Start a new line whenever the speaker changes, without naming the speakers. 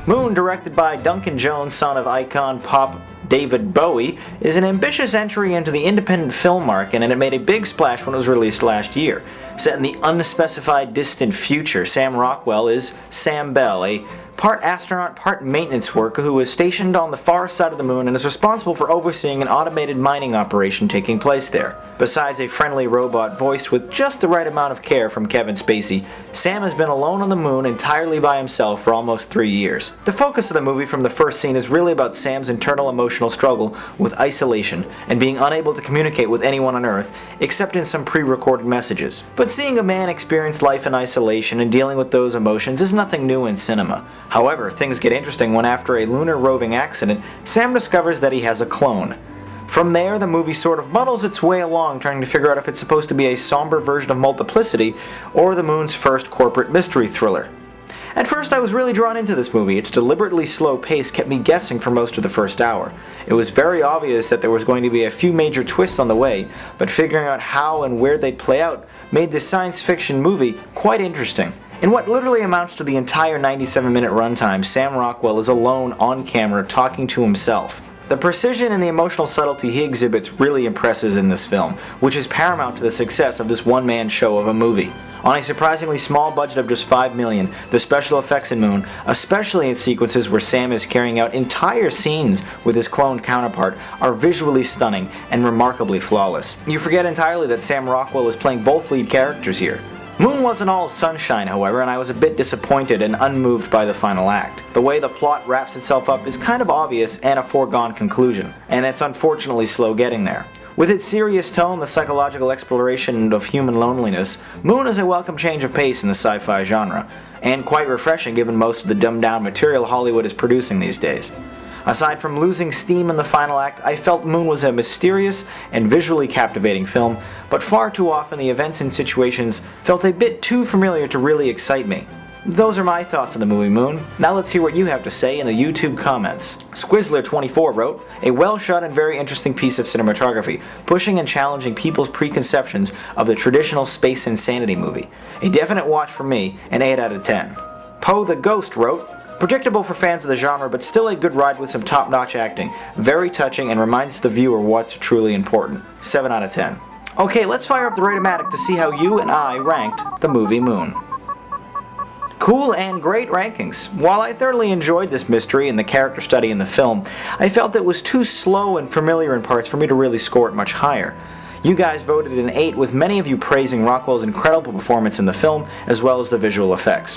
Moon, directed by Duncan Jones, son of icon pop David Bowie, is an ambitious entry into the independent film market, and it made a big splash when it was released last year. Set in the unspecified distant future, Sam Rockwell is Sam Bell, a part astronaut, part maintenance worker who is stationed on the far side of the moon and is responsible for overseeing an automated mining operation taking place there. Besides a friendly robot voiced with just the right amount of care from Kevin Spacey, Sam has been alone on the moon entirely by himself for almost 3 years. The focus of the movie from the first scene is really about Sam's internal emotional struggle with isolation and being unable to communicate with anyone on Earth except in some pre-recorded messages. But seeing a man experience life in isolation and dealing with those emotions is nothing new in cinema. However, things get interesting when after a lunar roving accident, Sam discovers that he has a clone. From there, the movie sort of muddles its way along, trying to figure out if it's supposed to be a somber version of Multiplicity or the moon's first corporate mystery thriller. At first, I was really drawn into this movie. Its deliberately slow pace kept me guessing for most of the first hour. It was very obvious that there was going to be a few major twists on the way, but figuring out how and where they'd play out made this science fiction movie quite interesting. In what literally amounts to the entire 97-minute runtime, Sam Rockwell is alone on camera talking to himself. The precision and the emotional subtlety he exhibits really impresses in this film, which is paramount to the success of this one-man show of a movie. On a surprisingly small budget of just $5 million, the special effects in Moon, especially in sequences where Sam is carrying out entire scenes with his cloned counterpart, are visually stunning and remarkably flawless. You forget entirely that Sam Rockwell is playing both lead characters here. Moon wasn't all sunshine, however, and I was a bit disappointed and unmoved by the final act. The way the plot wraps itself up is kind of obvious and a foregone conclusion, and it's unfortunately slow getting there. With its serious tone, the psychological exploration of human loneliness, Moon is a welcome change of pace in the sci-fi genre, and quite refreshing given most of the dumbed-down material Hollywood is producing these days. Aside from losing steam in the final act, I felt Moon was a mysterious and visually captivating film, but far too often the events and situations felt a bit too familiar to really excite me. Those are my thoughts on the movie Moon. Now let's hear what you have to say in the YouTube comments. Squizzler24 wrote, "A well-shot and very interesting piece of cinematography, pushing and challenging people's preconceptions of the traditional space insanity movie. A definite watch for me, an 8 out of 10. Poe the Ghost wrote, "Predictable for fans of the genre, but still a good ride with some top-notch acting. Very touching and reminds the viewer what's truly important. 7 out of 10. Okay, let's fire up the Rate-O-Matic to see how you and I ranked the movie Moon. Cool and great rankings. While I thoroughly enjoyed this mystery and the character study in the film, I felt it was too slow and familiar in parts for me to really score it much higher. You guys voted an 8, with many of you praising Rockwell's incredible performance in the film, as well as the visual effects.